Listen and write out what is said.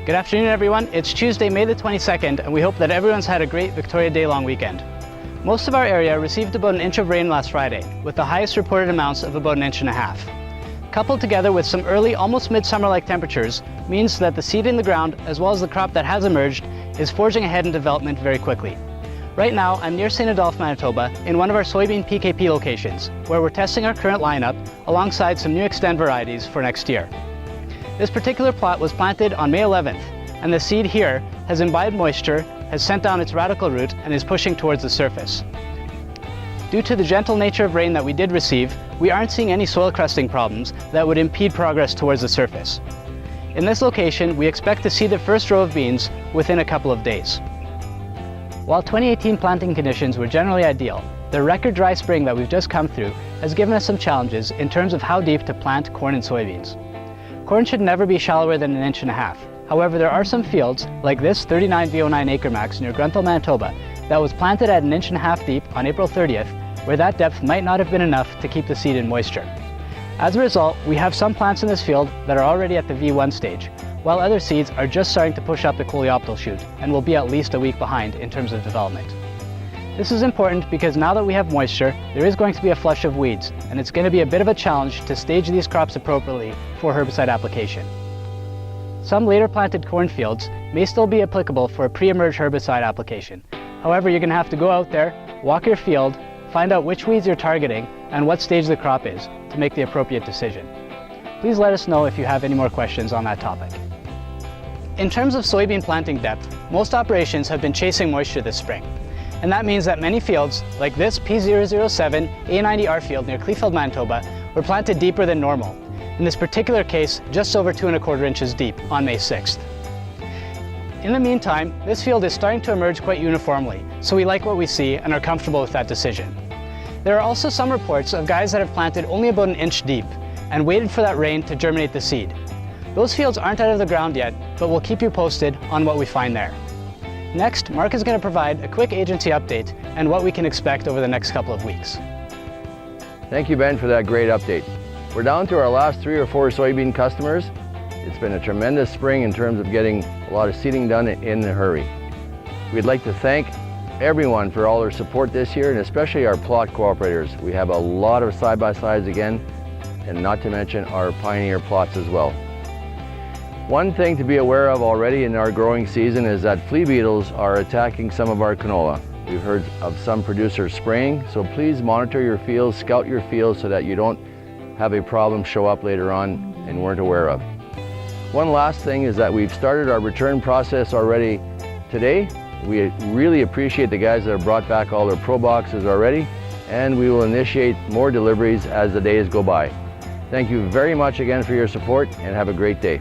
Good afternoon, everyone. It's Tuesday, May the 22nd, and we hope that everyone's had a great Victoria Day long weekend. Most of our area received about an inch of rain last Friday, with the highest reported amounts of about an inch and a half. Coupled together with some early, almost midsummer-like temperatures, means that the seed in the ground, as well as the crop that has emerged, is forging ahead in development very quickly. Right now, I'm near St. Adolphe, Manitoba, in one of our soybean PKP locations, where we're testing our current lineup alongside some new Extend varieties for next year. This particular plot was planted on May 11th, and the seed here has imbibed moisture, has sent down its radical root, and is pushing towards the surface. Due to the gentle nature of rain that we did receive, we aren't seeing any soil crusting problems that would impede progress towards the surface. In this location, we expect to see the first row of beans within a couple of days. While 2018 planting conditions were generally ideal, the record dry spring that we've just come through has given us some challenges in terms of how deep to plant corn and soybeans. Corn should never be shallower than an inch and a half. However, there are some fields, like this 39 V09 acre max near Grunthal, Manitoba, that was planted at an inch and a half deep on April 30th, where that depth might not have been enough to keep the seed in moisture. As a result, we have some plants in this field that are already at the V1 stage, while other seeds are just starting to push up the coleoptile shoot and will be at least a week behind in terms of development. This is important because now that we have moisture, there is going to be a flush of weeds, and it's going to be a bit of a challenge to stage these crops appropriately for herbicide application. Some later planted cornfields may still be applicable for a pre-emerge herbicide application. However, you're going to have to go out there, walk your field, find out which weeds you're targeting and what stage the crop is to make the appropriate decision. Please let us know if you have any more questions on that topic. In terms of soybean planting depth, most operations have been chasing moisture this spring. And that means that many fields, like this P007 A90R field near Kleefeld, Manitoba, were planted deeper than normal. In this particular case, just over 2¼ inches deep on May 6th. In the meantime, this field is starting to emerge quite uniformly, so we like what we see and are comfortable with that decision. There are also some reports of guys that have planted only about an inch deep and waited for that rain to germinate the seed. Those fields aren't out of the ground yet, but we'll keep you posted on what we find there. Next, Mark is going to provide a quick agency update and what we can expect over the next couple of weeks. Thank you, Ben, for that great update. We're down to our last 3 or 4 soybean customers. It's been a tremendous spring in terms of getting a lot of seeding done in a hurry. We'd like to thank everyone for all their support this year, and especially our plot cooperators. We have a lot of side-by-sides again, and not to mention our pioneer plots as well. One thing to be aware of already in our growing season is that flea beetles are attacking some of our canola. We've heard of some producers spraying, so please monitor your fields, scout your fields so that you don't have a problem show up later on and weren't aware of. One last thing is that we've started our return process already today. We really appreciate the guys that have brought back all their Pro boxes already, and we will initiate more deliveries as the days go by. Thank you very much again for your support, and have a great day.